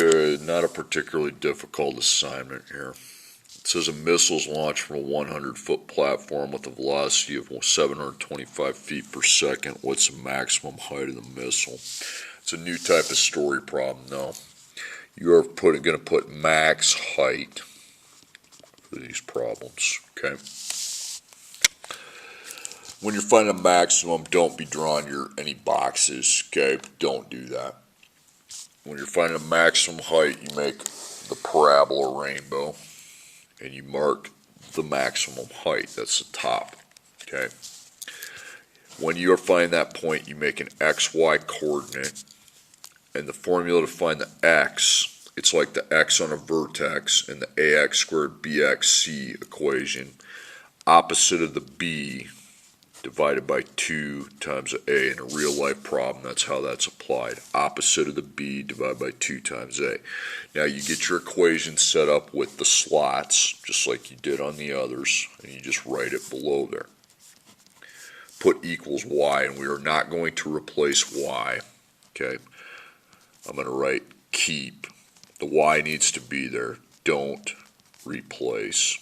Okay, not a particularly difficult assignment here. It says a missile is launched from a 100-foot platform with a velocity of 725 feet per second. What's the maximum height of the missile? It's a new type of story problem, though. You are going to put max height for these problems, okay? When you're finding a maximum, don't be drawing any boxes, okay? Don't do that. When you're finding a maximum height, you make the parabola rainbow, and you mark the maximum height. That's the top, okay? When you are finding that point, you make an XY coordinate, and the formula to find the X, it's like the X on a vertex in the AX squared BXC equation, opposite of the B divided by 2 times A. In a real life problem, that's how that's applied. Opposite of the B divided by 2 times A. Now you get your equation set up with the slots, just like you did on the others, and you just write it below there. Put equals Y, and we are not going to replace Y, okay? I'm going to write keep. The Y needs to be there. Don't replace.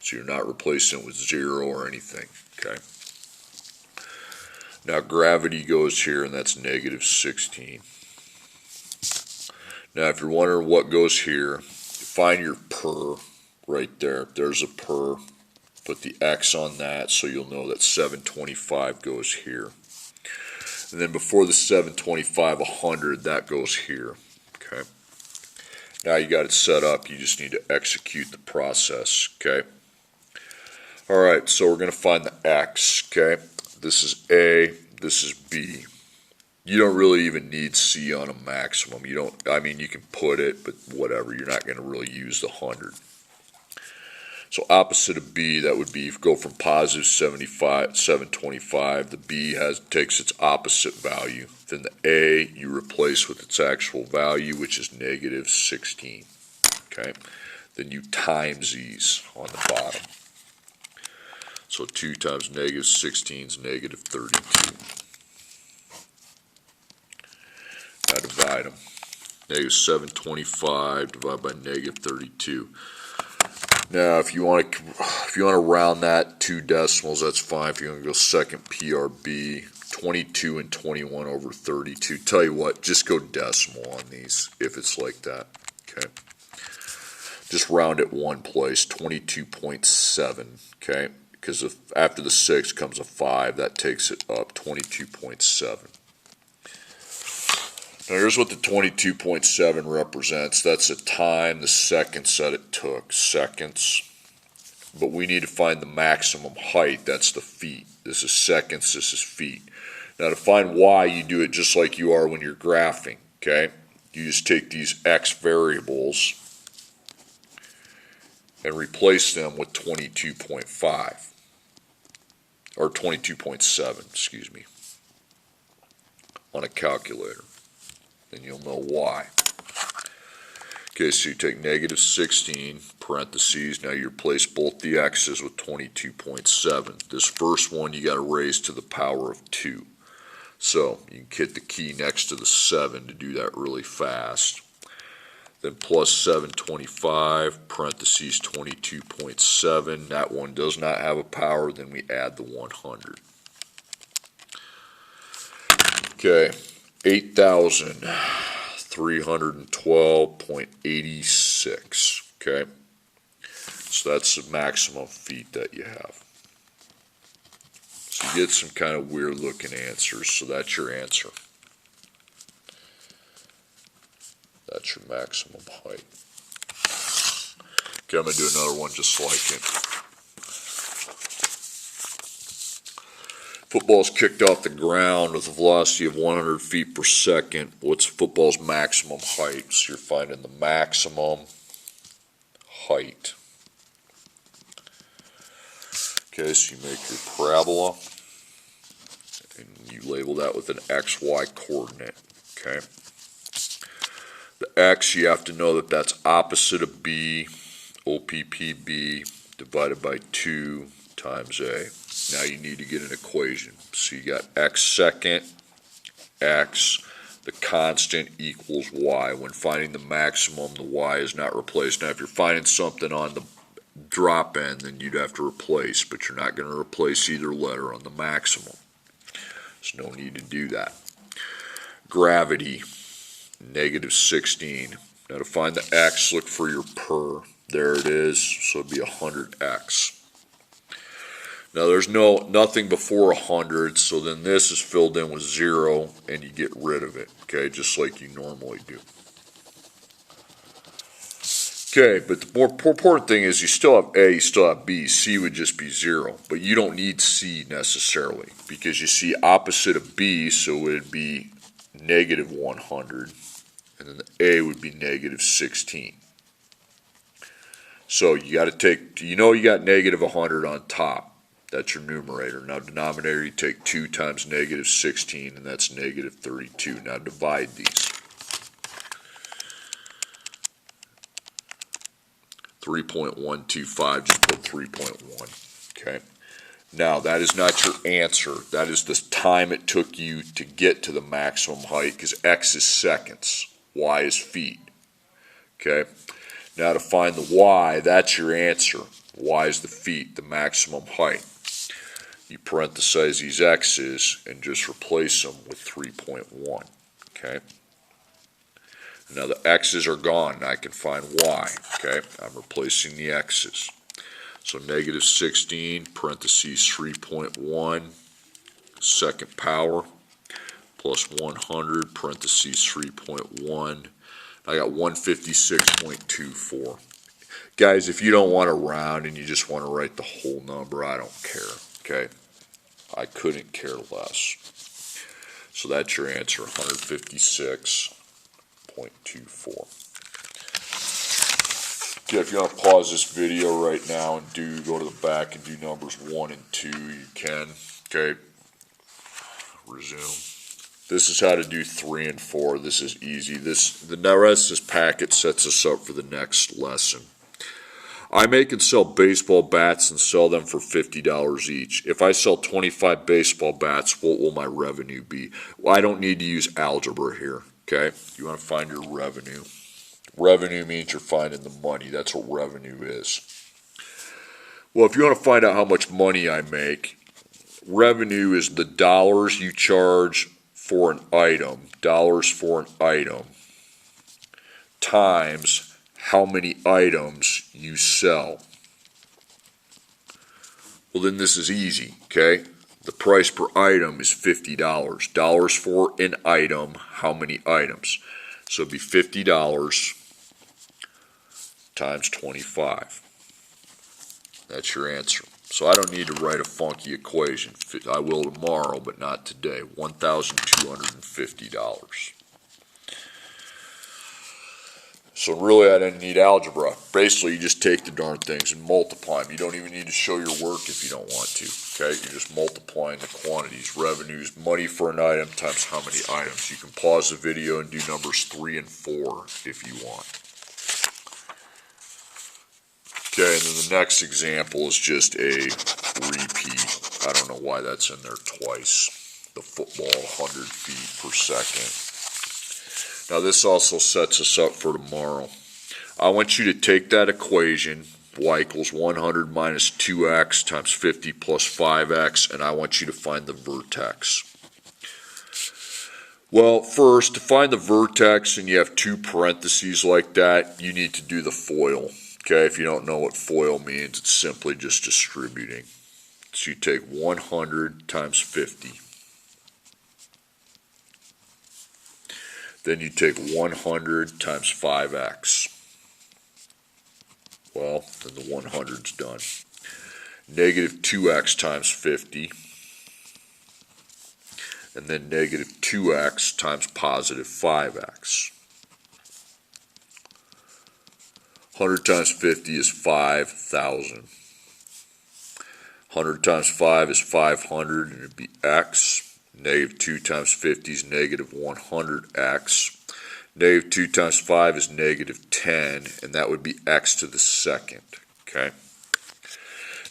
So you're not replacing it with 0 or anything, okay? Now gravity goes here, and that's negative 16. Now if you're wondering what goes here, find your per right there. There's a per. Put the X on that so you'll know that 725 goes here. And then before the 725, 100, that goes here, okay? Now you got it set up. You just need to execute the process, okay? All right, so we're going to find the X, okay? This is A, this is B. You don't really even need C on a maximum. You don't, I mean, you can put it, but whatever. You're not going to really use the 100. So opposite of B, that would be go from positive 725. The B takes its opposite value. Then the A you replace with its actual value, which is negative 16. Okay. Then you times these on the bottom. So 2 times negative 16 is negative 32. Now divide them. Negative 725 divided by negative 32. Now, if you want to round that 2 decimals, that's fine. If you want to go second PRB, 22 and 21 over 32. Tell you what, just go decimal on these if it's like that. Okay. Just round it one place, 22.7. Okay, because after the 6 comes a 5, that takes it up 22.7. Now here's what the 22.7 represents. That's the time, the seconds that it took, seconds. But we need to find the maximum height, that's the feet. This is seconds, this is feet. Now to find Y, you do it just like you are when you're graphing, okay? You just take these X variables and replace them with 22.5, or 22.7, excuse me, on a calculator. Then you'll know why. Okay, so you take negative 16, parentheses, now you replace both the x's with 22.7. This first one you got to raise to the power of 2. So you can hit the key next to the 7 to do that really fast. Then plus 725, parentheses 22.7. That one does not have a power, then we add the 100. Okay. 8,312.86, okay? So that's the maximum feet that you have. So you get some kind of weird looking answers, so that's your answer. That's your maximum height. Okay, I'm going to do another one just like it. Football is kicked off the ground with a velocity of 100 feet per second. What's football's maximum height? So you're finding the maximum height. Okay, so you make your parabola, and you label that with an XY coordinate. Okay. The X, you have to know that that's opposite of B, OPPB, divided by 2 times A. Now you need to get an equation. So you got X second, X, the constant equals y. When finding the maximum, the y is not replaced. Now, if you're finding something on the drop end, then you'd have to replace, but you're not going to replace either letter on the maximum. There's no need to do that. Gravity, negative 16. Now to find the x, look for your per. There it is, so it'd be 100x. Now there's nothing before 100, so then this is filled in with 0, and you get rid of it, okay, just like you normally do. Okay, but the more important thing is you still have A, you still have B. C would just be 0, but you don't need C necessarily, because you see opposite of B, so it would be negative 100, and then the A would be negative 16. So you got to take, you got negative 100 on top. That's your numerator. Now denominator, you take 2 times negative 16, and that's negative 32. Now divide these. 3.125, just put 3.1, okay? Now, that is not your answer. That is the time it took you to get to the maximum height, because x is seconds, y is feet, okay? Now, to find the y, that's your answer. Y is the feet, the maximum height. You parenthesize these x's and just replace them with 3.1, okay? Now the x's are gone, and I can find y, okay? I'm replacing the x's. So negative 16, parentheses 3.1, second power, plus 100, parentheses 3.1. I got 156.24. Guys, if you don't want to round and you just want to write the whole number, I don't care, okay? I couldn't care less. So that's your answer, 156.24. Okay, if you want to pause this video right now and go to the back and do numbers 1 and 2, you can. Okay, resume. This is how to do 3 and 4. This is easy. The rest of this packet sets us up for the next lesson. I make and sell baseball bats and sell them for $50 each. If I sell 25 baseball bats, what will my revenue be? Well, I don't need to use algebra here, okay? You want to find your revenue. Revenue means you're finding the money. That's what revenue is. Well, if you want to find out how much money I make, revenue is the dollars you charge for an item, times how many items you sell. Well, then this is easy, okay? The price per item is $50. Dollars for an item, how many items? So it'd be $50 times 25. That's your answer. So I don't need to write a funky equation. I will tomorrow, but not today. $1,250. So really I didn't need algebra. Basically you just take the darn things and multiply them. You don't even need to show your work if you don't want to. Okay, you're just multiplying the quantities, revenues, money for an item times how many items. You can pause the video and do numbers 3 and 4 if you want. Okay, and then the next example is just a repeat. I don't know why that's in there twice. The football, 100 feet per second. Now this also sets us up for tomorrow. I want you to take that equation, y equals 100 minus 2x times 50 plus 5x, and I want you to find the vertex. Well, first, to find the vertex, and you have 2 parentheses like that, you need to do the FOIL. Okay, if you don't know what FOIL means, it's simply just distributing. So you take 100 times 50. Then you take 100 times 5x. Well, then the 100's done. Negative 2x times 50. And then negative 2x times positive 5x. 100 times 50 is 5,000. 100 times 5 is 500, and it would be x. Negative 2 times 50 is negative 100x. Negative 2 times 5 is negative 10, and that would be x to the second, okay?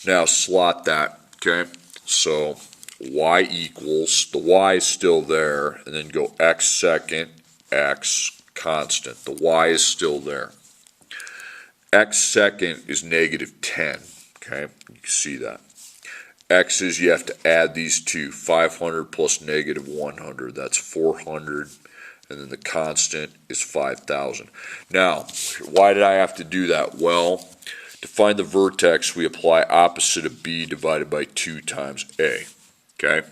Now slot that, okay? So y equals, the y is still there, and then go x second, x constant. The y is still there. X second is negative 10, okay? You can see that. X is, you have to add these two, 500 plus negative 100, that's 400, and then the constant is 5,000. Now, why did I have to do that? Well, to find the vertex, we apply opposite of b divided by 2 times a, okay?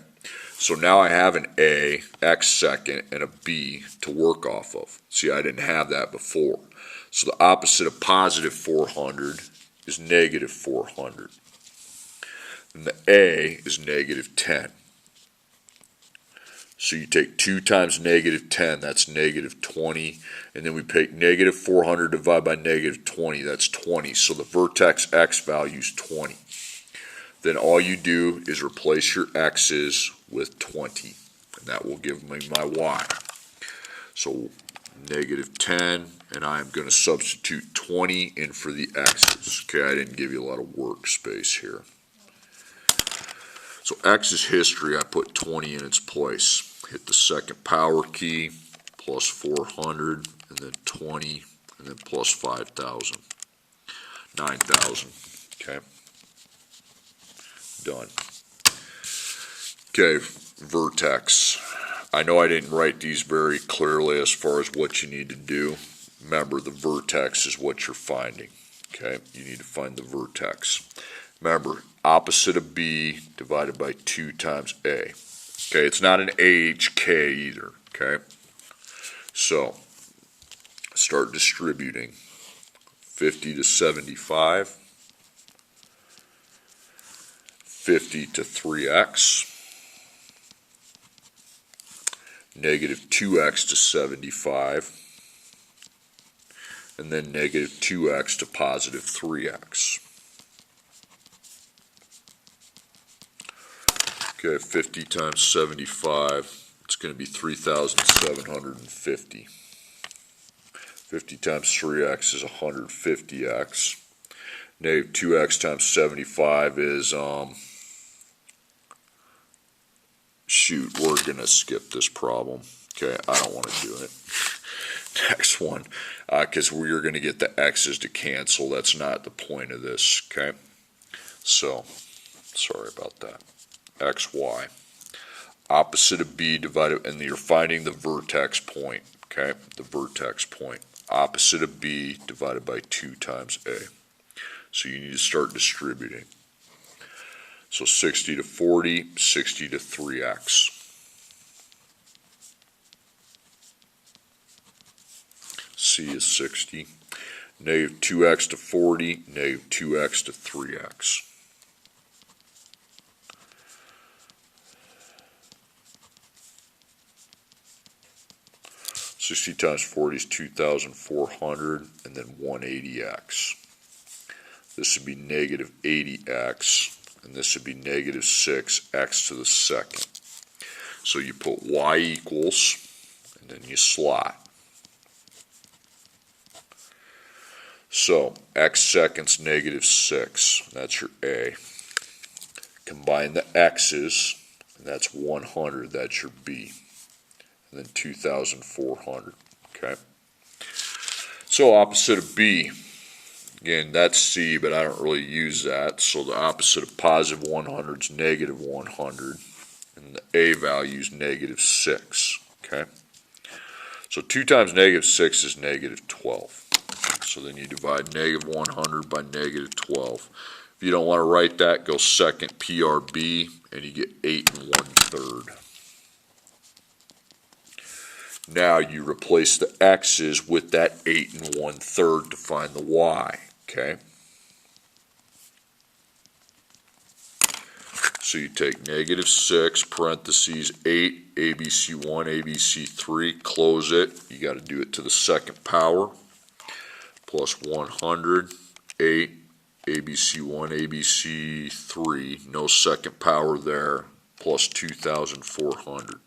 So now I have an a, x second, and a b to work off of. See, I didn't have that before. So the opposite of positive 400 is negative 400. And the a is negative 10. So you take 2 times negative 10, that's negative 20. And then we take negative 400 divided by negative 20, that's 20. So the vertex x value is 20. Then all you do is replace your x's with 20. And that will give me my y. So negative 10, and I'm going to substitute 20 in for the x's. Okay, I didn't give you a lot of workspace here. So x is history, I put 20 in its place. Hit the second power key, plus 400, and then 20, and then plus 5,000. 9,000, okay? Done. Okay, vertex. I know I didn't write these very clearly as far as what you need to do. Remember, the vertex is what you're finding, okay? You need to find the vertex. Remember, opposite of b divided by 2 times a. Okay, it's not an AHK either, okay? So, start distributing. 50 to 75, 50 to 3x, negative 2x to 75, and then negative 2x to positive 3x. Okay, 50 times 75, it's going to be 3,750. 50 times 3x is 150x. Negative 2x times 75 is, shoot, we're going to skip this problem. Okay, I don't want to do it. Next one, because we're going to get the x's to cancel. That's not the point of this, okay? So, sorry about that. XY. Opposite of b divided, and you're finding the vertex point, okay? The vertex point. Opposite of b divided by 2 times a. So you need to start distributing. So 60 to 40, 60 to 3x. C is 60. Negative 2x to 40, negative 2x to 3x. $60 times 40 is 2,400, and then 180x. This would be negative 80x, and this would be negative 6x to the second. So you put y equals, and then you slot. So x seconds negative 6, that's your a. Combine the x's, and that's 100, that's your b. And then 2,400, okay? So opposite of b, again, that's c, but I don't really use that. So the opposite of positive 100 is negative 100, and the a value is negative 6, okay? So 2 times negative 6 is negative 12. So then you divide negative 100 by negative 12. If you don't want to write that, go second PRB, and you get 8 1/3. Now you replace the x's with that 8 1/3 to find the y, okay? So you take negative 6, parentheses 8, ABC1, ABC3, close it. You got to do it to the second power. Plus 100, 8, ABC1, ABC3, no second power there, plus 2,400.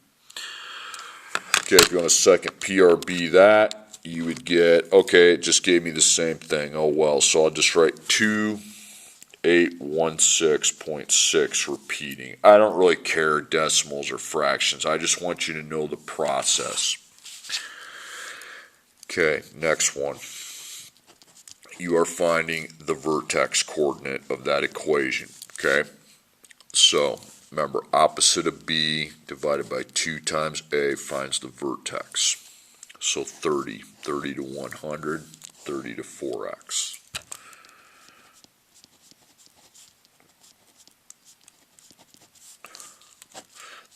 Okay, if you want a second PRB that, you would get, okay, it just gave me the same thing. Oh well, so I'll just write 2 816.6 repeating. I don't really care decimals or fractions. I just want you to know the process. Okay, next one. You are finding the vertex coordinate of that equation. Okay, so remember, opposite of b divided by 2 times a finds the vertex. So 30 to 100, 30 to 4x.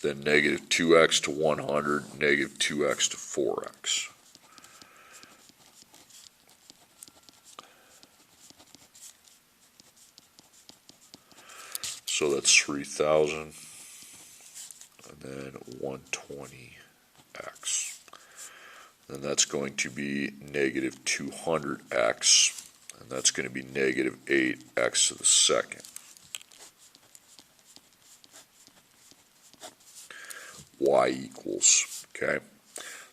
Then negative 2x to 100, negative 2x to 4x. So that's 3,000, and then 120x. Then that's going to be negative 200x, and that's going to be negative 8x to the second. Y equals, okay?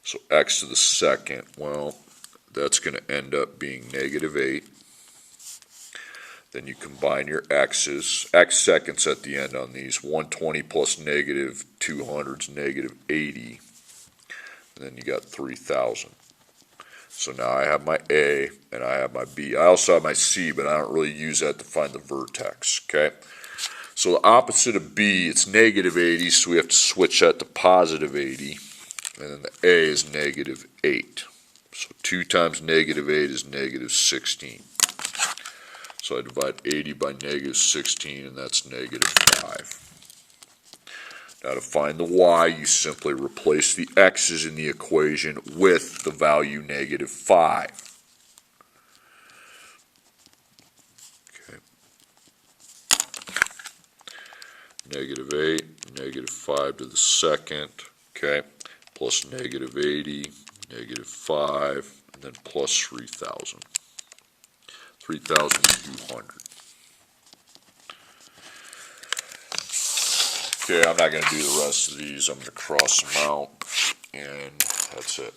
So x to the second, well, that's going to end up being negative 8. Then you combine your x's, x seconds at the end on these. 120 plus negative 200 is negative 80. And then you got 3,000. So now I have my A and I have my B. I also have my C, but I don't really use that to find the vertex, okay? So the opposite of B, it's negative 80, so we have to switch that to positive 80. And then the A is negative 8. So 2 times negative 8 is negative 16. So I divide 80 by negative 16, and that's negative 5. Now to find the y, you simply replace the x's in the equation with the value negative 5. Okay. Negative 8, negative 5 to the second, okay, plus negative 80, negative 5, and then plus 3,000. 3,200. Okay, I'm not going to do the rest of these. I'm going to cross them out, and that's it.